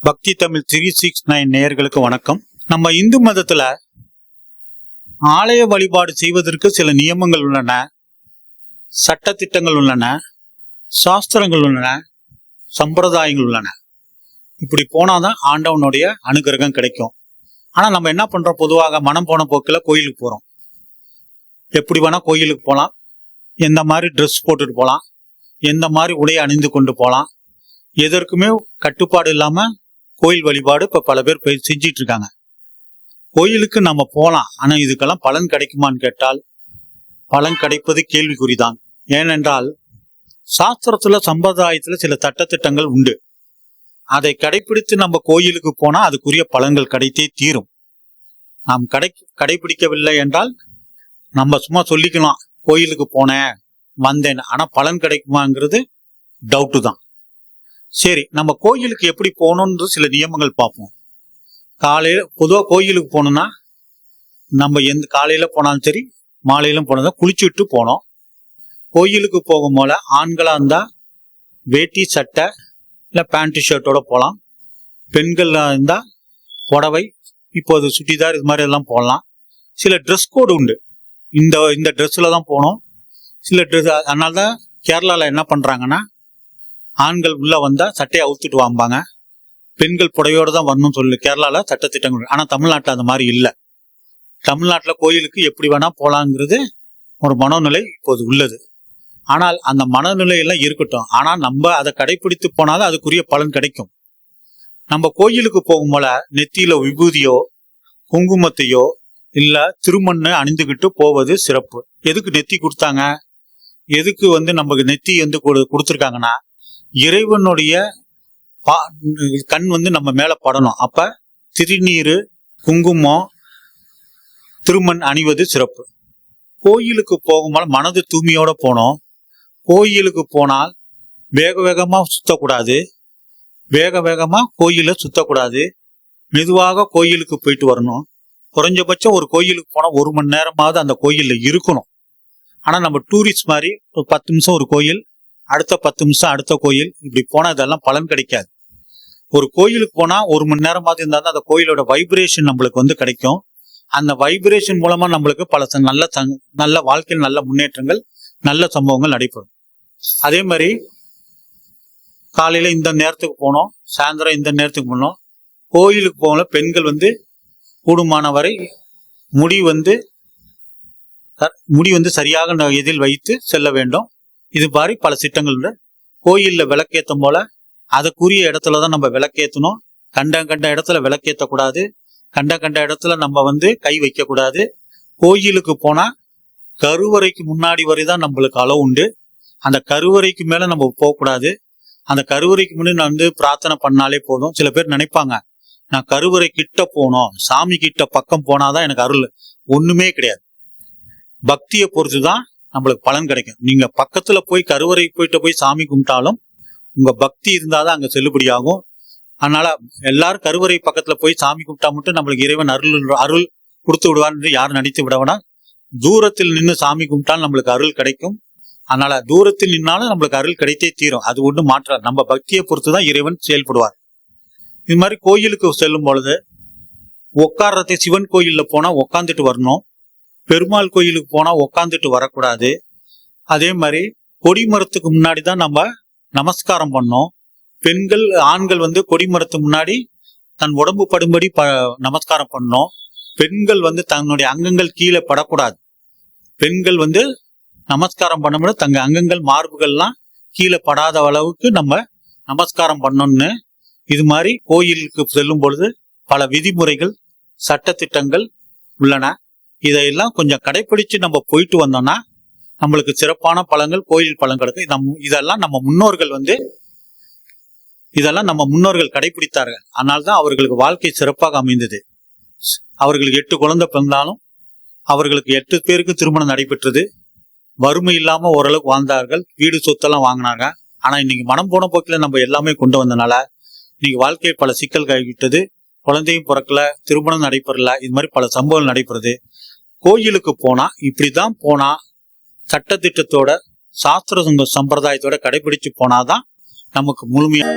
பக்தி தமிழ் 369 நேயர்களுக்கு வணக்கம். நம்ம இந்து மதத்துல ஆலய வழிபாடு செய்வதற்கு சில நியமங்கள் உள்ளன, சட்டத்திட்டங்கள் உள்ளன, சாஸ்திரங்கள் உள்ளன, சம்பிரதாயங்கள் உள்ளன. இப்படி போனாதான் ஆண்டவனுடைய அனுகிரகம் கிடைக்கும். ஆனா நம்ம என்ன பண்றோம், பொதுவாக மனம் போன போக்கில் கோயிலுக்கு போறோம். எப்படி வேணா கோயிலுக்கு போகலாம், எந்த மாதிரி ட்ரெஸ் போட்டுட்டு போகலாம், எந்த மாதிரி உடையை அணிந்து கொண்டு போகலாம். எதற்குமே கட்டுப்பாடு இல்லாம கோயில் வழிபாடு இப்ப பல பேர் போய் செஞ்சிட்டு இருக்காங்க. கோயிலுக்கு நம்ம போகலாம், ஆனா இதுக்கெல்லாம் பலன் கிடைக்குமான்னு கேட்டால் பலன் கிடைப்பது கேள்விக்குறிதான். ஏனென்றால் சாஸ்திரத்துல சம்பிரதாயத்துல சில சட்டத்திட்டங்கள் உண்டு. அதை கடைபிடித்து நம்ம கோயிலுக்கு போனா அதுக்குரிய பலன்கள் கிடைத்தே தீரும். நாம் கடைபிடிக்கவில்லை என்றால் நம்ம சும்மா சொல்லிக்கலாம், கோயிலுக்கு போனேன் வந்தேன், ஆனா பலன் கிடைக்குமாங்கிறது டவுட்டு தான். சரி, நம்ம கோயிலுக்கு எப்படி போகணுன்ற சில நியமங்கள் பார்ப்போம். காலையில பொதுவாக கோயிலுக்கு போகணும்னா நம்ம எந்த காலையில போனாலும் சரி மாலையிலும் போனதான் குளிச்சுட்டு போனோம். கோயிலுக்கு போகும் போல ஆண்களா இருந்தா வேட்டி சட்டை இல்லை பேண்ட் ஷர்ட்டோட போகலாம். பெண்கள்லாம் இருந்தா புடவை, இப்போது சுட்டிதார், இது மாதிரி எல்லாம் போடலாம். சில ட்ரெஸ் கோடு உண்டு. இந்த ட்ரெஸ்ல தான் போகணும். சில ட்ரெஸ், அதனால தான் கேரளாவில் என்ன பண்றாங்கன்னா, ஆண்கள் உள்ள வந்தா சட்டையை அவுத்துட்டு வாம்பாங்க, பெண்கள் புடவையோடு தான் வரணும்னு சொல்லி கேரளாவில் சட்டத்திட்டங்கள். ஆனால் தமிழ்நாட்டில் அந்த மாதிரி இல்லை. தமிழ்நாட்டில் கோயிலுக்கு எப்படி வேணா போகலாங்கிறது ஒரு மனோநிலை இப்போது உள்ளது. ஆனால் அந்த மனநிலையெல்லாம் இருக்கட்டும், ஆனால் நம்ம அதை கடைபிடித்து போனாலும் அதுக்குரிய பலன் கிடைக்கும். நம்ம கோயிலுக்கு போகும் போல நெத்தியில விபூதியோ குங்குமத்தையோ இல்ல திருமண்ணை அணிந்துகிட்டு போவது சிறப்பு. எதுக்கு நெத்தி கொடுத்தாங்க, எதுக்கு நமக்கு நெத்தி கொடுத்துருக்காங்கன்னா, இறைவனுடைய கண் நம்ம மேல படணும். அப்ப திருநீர் குங்குமம் திருமண் அணிவது சிறப்பு. கோயிலுக்கு போகும்போது மனது தூய்மையோட போனோம். கோயிலுக்கு போனால் வேக வேகமா சுத்தக்கூடாது, வேக வேகமா கோயில சுத்தக்கூடாது. மெதுவாக கோயிலுக்கு போயிட்டு வரணும். குறைஞ்சபட்சம் ஒரு கோயிலுக்கு போனா 1 மணி நேரமாவது அந்த கோயில்ல இருக்கணும். ஆனா நம்ம டூரிஸ்ட் மாதிரி ஒரு 10 நிமிஷம் ஒரு கோயில், அடுத்த 10 நிமிஷம் அடுத்த கோயில், இப்படி போனா இதெல்லாம் பலன் கிடைக்காது. ஒரு கோயிலுக்கு போனா 1 மணி நேரமாவது இருந்தாலும் அந்த கோயிலோட வைப்ரேஷன் நம்மளுக்கு கிடைக்கும். அந்த வைப்ரேஷன் மூலமா நம்மளுக்கு பல நல்ல வாழ்க்கையில் நல்ல முன்னேற்றங்கள், நல்ல சம்பவங்கள் நடைபெறும். அதே மாதிரி காலையில இந்த நேரத்துக்கு போனோம், சாயந்தரம் இந்த நேரத்துக்கு போனோம். கோயிலுக்கு போகல பெண்கள் கூடுமான வரை முடி சரியாக எதில் வைத்து செல்ல வேண்டும். இது மாதிரி பல சிட்டங்கள் உண்டு. கோயில்ல விளக்கேற்றும் போல அதுக்குரிய இடத்துலதான் நம்ம விளக்கேற்றணும். கண்ட இடத்துல விளக்கேற்றக்கூடாது. கண்ட இடத்துல நம்ம கை வைக்க கூடாது. கோயிலுக்கு போனா கருவறைக்கு முன்னாடி வரைதான் நம்மளுக்கு அளவு உண்டு. அந்த கருவறைக்கு மேல நம்ம போகக்கூடாது. அந்த கருவறைக்கு முன்னாடி பிரார்த்தனை பண்ணாலே போதும். சில பேர் நினைப்பாங்க, நான் கருவறை கிட்ட போனோம், சாமி கிட்ட பக்கம் போனாதான் எனக்கு அருள். ஒண்ணுமே கிடையாது. பக்தியை பொறுத்துதான் நம்மளுக்கு பலன் கிடைக்கும். நீங்க பக்கத்துல போய் கருவறை போய் சாமி கும்பிட்டாலும் உங்க பக்தி இருந்தாதான் அங்க செல்லுபடியாகும். அதனால எல்லாரும் கருவறை பக்கத்துல போய் சாமி கும்பிட்டா மட்டும் நம்மளுக்கு இறைவன் அருள் கொடுத்து விடுவான்னு யாரும் நினைத்து விட வேணாம். தூரத்தில் நின்று சாமி கும்பிட்டாலும் நம்மளுக்கு அருள் கிடைக்கும். அதனால தூரத்தில் நின்னாலும் நம்மளுக்கு அருள் கிடைத்தே தீரும். அது ஒன்றும் மாற்ற, நம்ம பக்தியை பொறுத்துதான் இறைவன் செயல்படுவார். இது மாதிரி கோயிலுக்கு செல்லும் பொழுது உட்கார்றதை, சிவன் கோயில்ல போனா உட்காந்துட்டு வரணும். பெருமாள் கோயிலுக்கு போனா உக்காந்துட்டு வரக்கூடாது. அதே மாதிரி கொடிமரத்துக்கு முன்னாடி தான் நம்ம நமஸ்காரம் பண்ணோம். பெண்கள் ஆண்கள் கொடிமரத்துக்கு முன்னாடி தன் உடம்பு படும்படி நமஸ்காரம் பண்ணோம். பெண்கள் தன்னுடைய அங்கங்கள் கீழே படக்கூடாது. பெண்கள் நமஸ்காரம் பண்ணும்போது தங்க அங்கங்கள் மார்புகள்லாம் கீழே படாத அளவுக்கு நம்ம நமஸ்காரம் பண்ணோம்னு. இது மாதிரி கோயிலுக்கு செல்லும் பொழுது பல விதிமுறைகள் சட்டத்திட்டங்கள் உள்ளன. இதையெல்லாம் கொஞ்சம் கடைபிடிச்சு நம்ம போயிட்டு வந்தோம்னா நம்மளுக்கு சிறப்பான பலன்கள், கோயில் பலன் கிடைக்கும். இதெல்லாம் நம்ம முன்னோர்கள் கடைபிடித்தார்கள். அதனால்தான் அவர்களுக்கு வாழ்க்கை சிறப்பாக அமைந்தது. அவர்களுக்கு 8 குழந்தை பிறந்தாலும் அவர்களுக்கு 8 பேருக்கு திருமணம் நடைபெற்றது. வறுமை இல்லாம ஓரளவுக்கு வாழ்ந்தார்கள். வீடு சொத்தெல்லாம் வாங்கினாங்க. ஆனா இன்னைக்கு மனம் போன போக்கில் நம்ம எல்லாமே கொண்டு வந்தனால இன்னைக்கு வாழ்க்கை பல சிக்கல் கைவிட்டது. குழந்தையும் பிறக்கல, திருமணம் நடைபெறல, இது மாதிரி பல சம்பவங்கள் நடைபெறுது. கோயிலுக்கு போனா இப்படிதான் போனா, சட்டத்திட்டத்தோட சாஸ்திர சம்பிரதாயத்தோட கடைபிடிச்சு போனாதான் நமக்கு முழுமையா